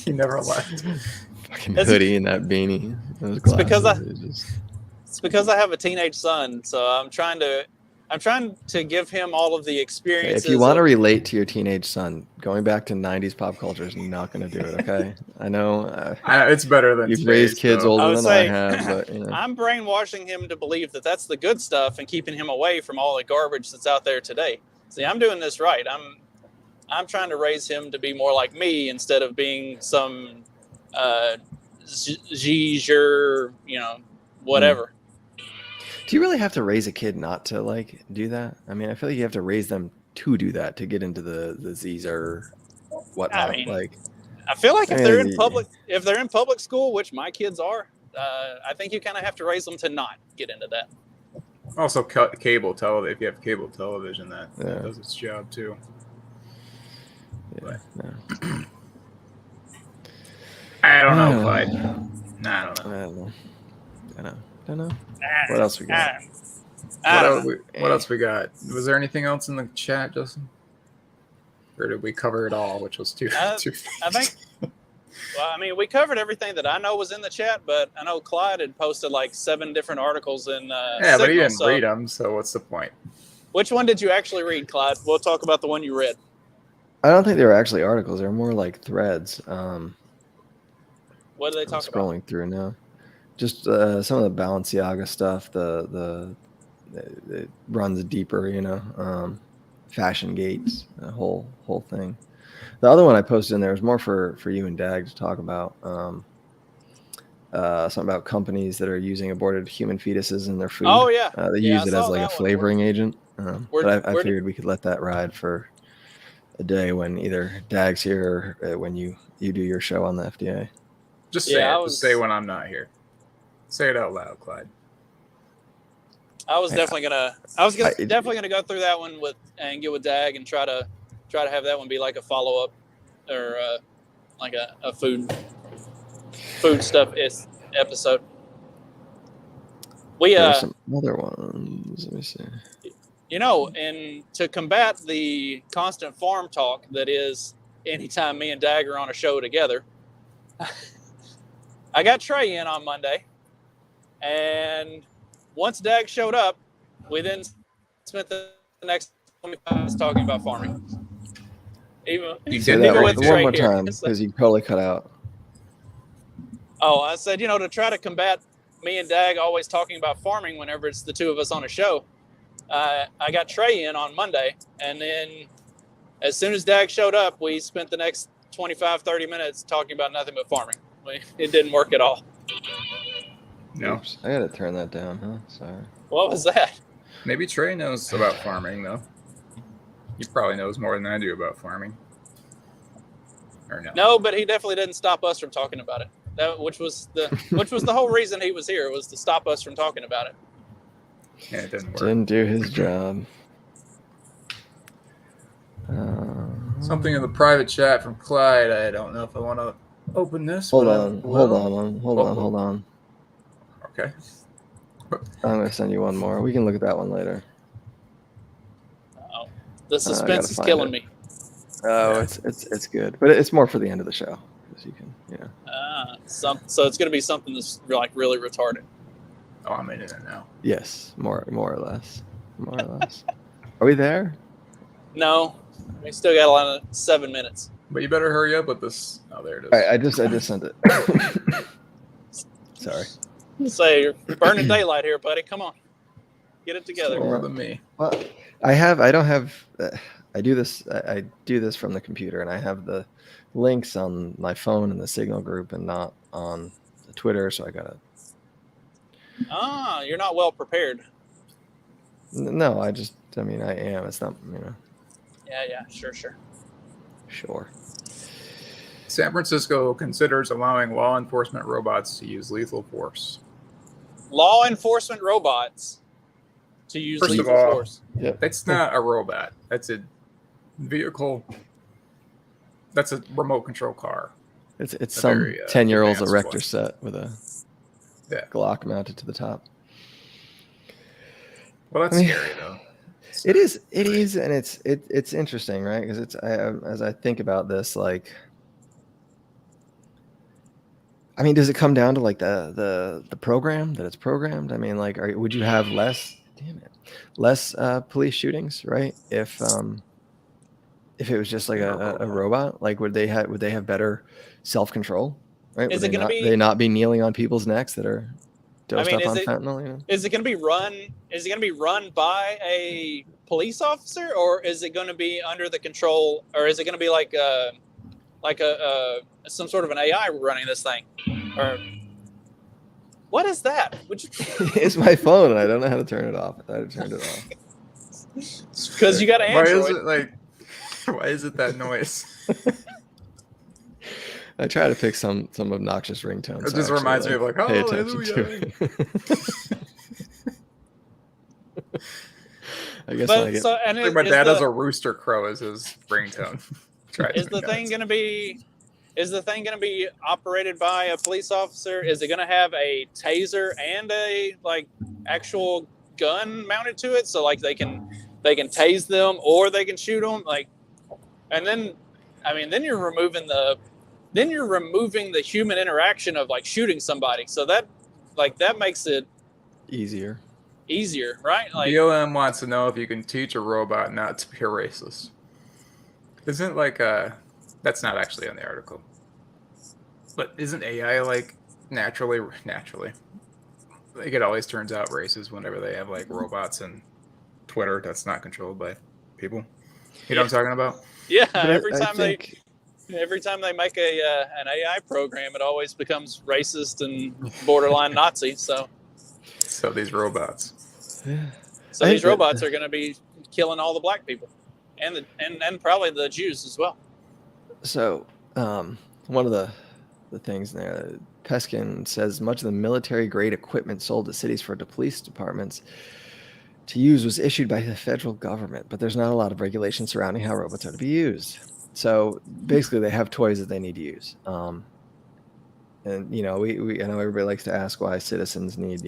He never left. Fucking That's- hoodie and that beanie. Those It's because glasses, it just- It's because I have a teenage son, so I'm trying to give him all of the experiences. If you want to of- relate to your teenage son, going back to 90s pop culture is not going to do it, okay? I know It's better than you've today's, raised kids though. I older would than say, I have, but you know. I'm brainwashing him to believe that that's the good stuff and keeping him away from all the garbage that's out there today. See, I'm doing this right. I'm trying to raise him to be more like me instead of being some Giger, whatever. Do you really have to raise a kid not to like do that? I mean, I feel like you have to raise them to do that to get into the Z's or whatnot. I mean, like, I feel like if I they're mean, in public school, which my kids are, I think you kind of have to raise them to not get into that. Also, cable television. If you have cable television, that does its job too. Yeah, no. I don't know, Clyde. Nah, I don't know. I don't know. What else we got? What else we got? Was there anything else in the chat, Justin? Or did we cover it all, which was too? I think. Well, I mean, we covered everything that I know was in the chat, but I know Clyde had posted like 7 different articles in. Yeah, but he didn't read them, so what's the point? Which one did you actually read, Clyde? We'll talk about the one you read. I don't think they were actually articles. They were more like threads. What do they talk about? Scrolling through now, just some of the Balenciaga stuff. It runs deeper, fashion gates, the whole thing. The other one I posted in there was more for you and Dag to talk about. Something about companies that are using aborted human fetuses in their food. Oh yeah, they use it as like a flavoring agent. But I figured we could let that ride for a day when either Dag's here or when you do your show on the FDA. Just say it. Just say when I'm not here. Say it out loud, Clyde. I was definitely gonna go through that one and get with Dag and try to have that one be like a follow up or like a food stuff episode. There are some other ones. Let me see. And to combat the constant farm talk that is anytime me and Dag are on a show together, I got Trey in on Monday, and once Dag showed up, we then spent the next 25 minutes talking about farming. You did that one more time because you probably cut out. Oh, I said, to try to combat me and Dag always talking about farming whenever it's the two of us on a show, I got Trey in on Monday, and then as soon as Dag showed up, we spent the next 25, 30 minutes talking about nothing but farming. It didn't work at all. No. Oops, I gotta turn that down, huh? Sorry. What was that? Maybe Trey knows about farming, though. He probably knows more than I do about farming. Or no? No, but he definitely didn't stop us from talking about it. Which was the whole reason he was here, was to stop us from talking about it. Yeah, it didn't work. Didn't do his job. Something in the private chat from Clyde. I don't know if I want to open this. Hold on. Okay. I'm gonna send you one more. We can look at that one later. Oh, the suspense is killing me. Oh, it's good, but it's more for the end of the show, because you can, So it's gonna be something that's like really retarded. Oh, I'm in it now. Yes, more or less. Are we there? No, we still got a lot of 7 minutes. But you better hurry up with this. Oh, there it is. All right, I just sent it. Sorry. Say you're burning daylight here, buddy. Come on, get it together. More than me. Well, I do this from the computer, and I have the links on my phone in the Signal group and not on the Twitter, so I gotta. You're not well prepared. No, I am. It's not, Yeah, sure. Sure. San Francisco considers allowing law enforcement robots to use lethal force. Law enforcement robots to use lethal force. Yeah, that's not a robot. That's a vehicle. That's a remote control car. It's some 10-year-old's erector force. set with a Glock mounted to the top. Well, that's scary though. It is, and it's interesting, right? Because as I think about this, like, I mean, does it come down to like the program that it's programmed? I mean, like, would you have less police shootings, right? If it was just like a robot, like would they have better self-control, right? Would they not be kneeling on people's necks that are dosed up on fentanyl? Is it going to be run? Is it going to be run by a police officer, or is it going to be under the control, or is it going to be like some sort of an AI running this thing, or what is that? It's my phone, and I don't know how to turn it off. I thought I turned it off. Because you got an Why Android. is it like? Why is it that noise? I try to pick some obnoxious ringtones. It just reminds me of like, pay attention to hallelujah. it. I guess But when I get so, and Like my dad has a rooster crow as his ringtone. is the thing going to be? Is the thing going to be operated by a police officer? Is it going to have a taser and a like actual gun mounted to it, so like they can tase them or they can shoot them? Like, and then, I mean, then you're removing the human interaction of like shooting somebody. So that makes it easier, right? Like, BLM wants to know if you can teach a robot not to be a racist. Isn't like that's not actually on the article. But isn't AI like naturally like it always turns out racist whenever they have like robots and Twitter that's not controlled by people? You know what I'm talking about? yeah, But every I time think, they make an AI program, it always becomes racist and borderline Nazi. So these robots. these robots are going to be killing all the black people, and probably the Jews as well. So one of the things there, Peskin says much of the military-grade equipment sold to cities for the police departments to use was issued by the federal government, but there's not a lot of regulation surrounding how robots are to be used. So basically, they have toys that they need to use. And you know, we I know everybody likes to ask why citizens need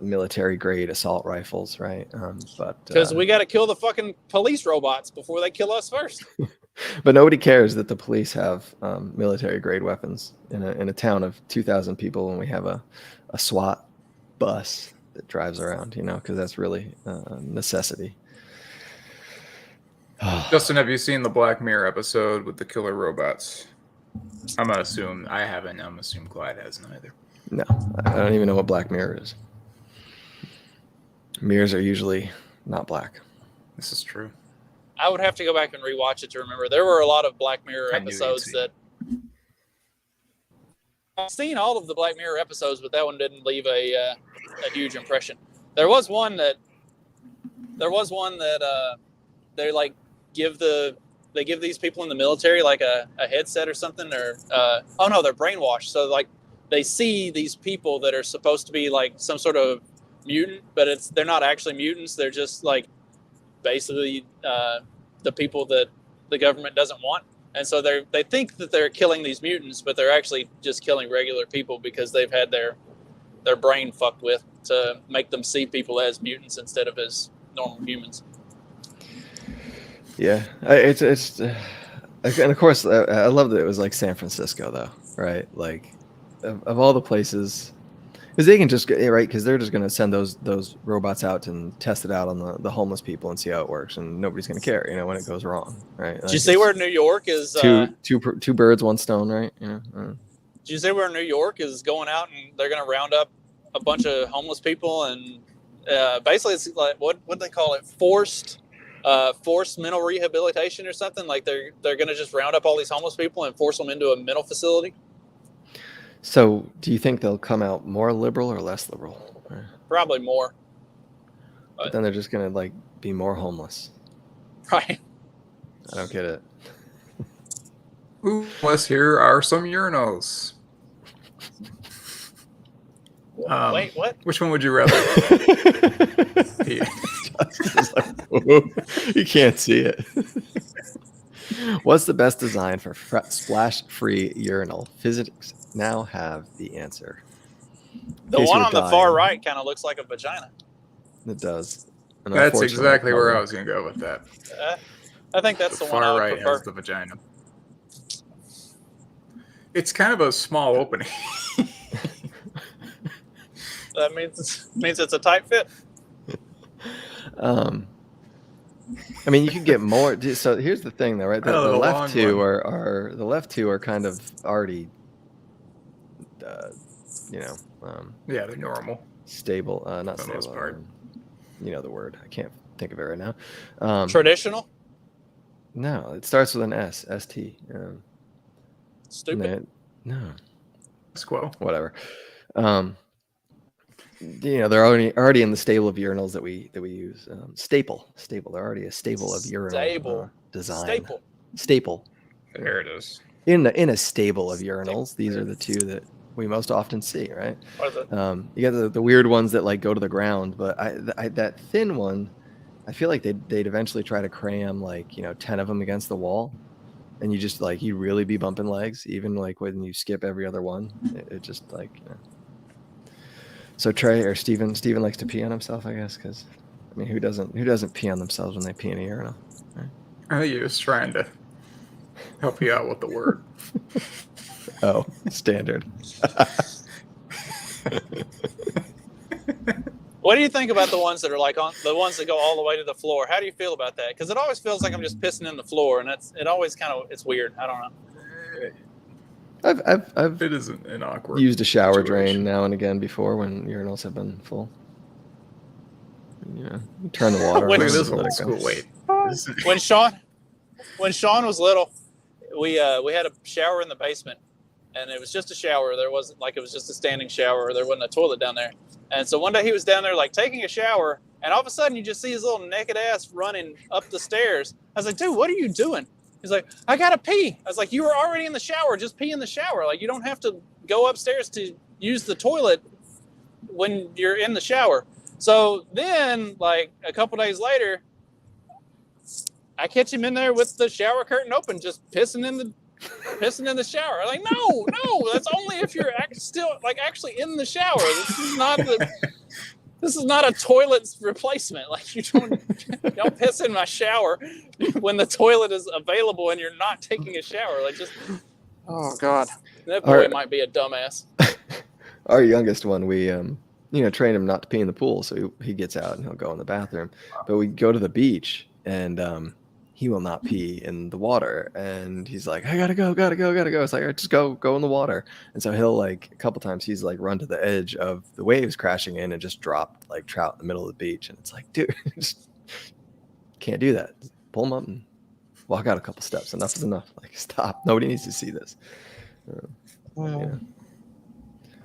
military-grade assault rifles, right? But because we got to kill the fucking police robots before they kill us first. But nobody cares that the police have military-grade weapons in a town of 2,000 people when we have a SWAT bus that drives around, you know, because that's really a necessity. Justin, have you seen the Black Mirror episode with the killer robots? I'm gonna assume I haven't. I'm assuming Clyde hasn't either. No, I don't even know what Black Mirror is. Mirrors are usually not black. This is true. I would have to go back and rewatch it to remember. There were a lot of Black Mirror I knew you'd episodes see it. that I've seen all of the Black Mirror episodes, but that one didn't leave a huge impression. There was one that they like give these people in the military like a headset or something, or oh no, they're brainwashed. So like they see these people that are supposed to be like some sort of mutant, but they're not actually mutants. They're just like basically the people that the government doesn't want, and so they think that they're killing these mutants, but they're actually just killing regular people because they've had their brain fucked with to make them see people as mutants instead of as normal humans. Yeah, it's and of course I love that it was like San Francisco though, right? Like of all the places, because they can just right, because they're just going to send those robots out and test it out on the homeless people and see how it works, and nobody's going to care, you know, when it goes wrong, right? Did you see where New York is? Two birds, one stone, right? Yeah. Did you see where New York is going out and they're going to round up a bunch of homeless people and basically it's like what they call it, forced mental rehabilitation or something? Like they're going to just round up all these homeless people and force them into a mental facility. So do you think they'll come out more liberal or less liberal? Probably more. But then they're just going to like be more homeless. Right. I don't get it. Ooh, here are some urinals. Wait, what? Which one would you rather? Yeah. You can't see it. What's the best design for splash-free urinal? Physics now have the answer. The one on the far right kind of looks like a vagina. It does. And that's exactly where I was going to go with that. I think that's the one I far would right prefer. has the vagina. It's kind of a small opening. That means it's a tight fit. I mean, you could get more. So here's the thing, though, right? The left two one. are the left two are kind of already, Yeah, they're normal. stable. Not For the stable. most part. you know the word. I can't think of it right now. Traditional? No, it starts with an S. ST. Stupid. No, Squo. whatever. You know, they're already in the stable of urinals that we use. Staple. They're already a stable of urinal design. Staple. There it is. In a stable of urinals, these are the two that we most often see, right? What is it? You got the weird ones that like go to the ground, but that thin one, I feel like they'd eventually try to cram like, you know, 10 of them against the wall, and you just like you really be bumping legs, even like when you skip every other one. It just like. You know. So Trey or Steven likes to pee on himself, I guess, because I mean, who doesn't pee on themselves when they pee in a urinal? Right? I think he was trying to help you out with the word. Oh, standard. What do you think about the ones that are like the ones that go all the way to the floor? How do you feel about that? Because it always feels like I'm just pissing in the floor, and it always it's weird. I don't know. I've It is an awkward used a shower situation. drain now and again before when urinals have been full. You know, you turn the water When- on Look at and this let old it go. school. Wait. When Sean was little, we had a shower in the basement, and it was just a shower. There wasn't like it was just a standing shower. There wasn't a toilet down there. And so one day he was down there like taking a shower, and all of a sudden you just see his little naked ass running up the stairs. I was like, dude, what are you doing? He's like, I gotta pee. I was like, you were already in the shower. Just pee in the shower. Like, you don't have to go upstairs to use the toilet when you're in the shower. So then, like a couple days later, I catch him in there with the shower curtain open, just pissing in the shower. I'm like, no, that's only if you're actually in the shower. This is not a toilet replacement. Like, you don't piss in my shower when the toilet is available and you're not taking a shower. Like, just, oh God, that boy might be a dumbass. Our youngest one, we train him not to pee in the pool, so he gets out and he'll go in the bathroom. But we go to the beach, and he will not pee in the water, and he's like, I gotta go. It's like, all right, just go in the water. And so he'll like a couple times he's like run to the edge of the waves crashing in and just drop like trout in the middle of the beach. And it's like, dude, just can't do that. Pull him up and walk out a couple steps. Enough is enough. Like, stop. Nobody needs to see this. Yeah.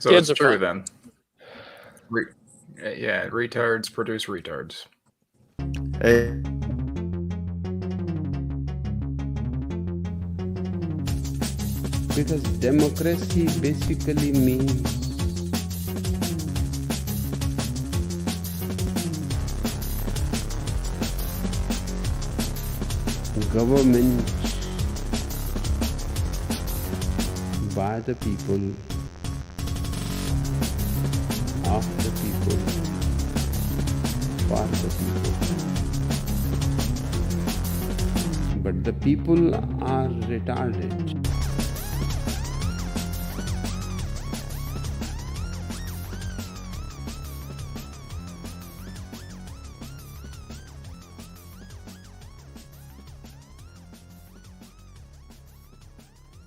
So Kids it's are true fun. then. Yeah, retards produce retards. Hey. Because democracy basically means government by the people, of the people, for the people. But the people are retarded.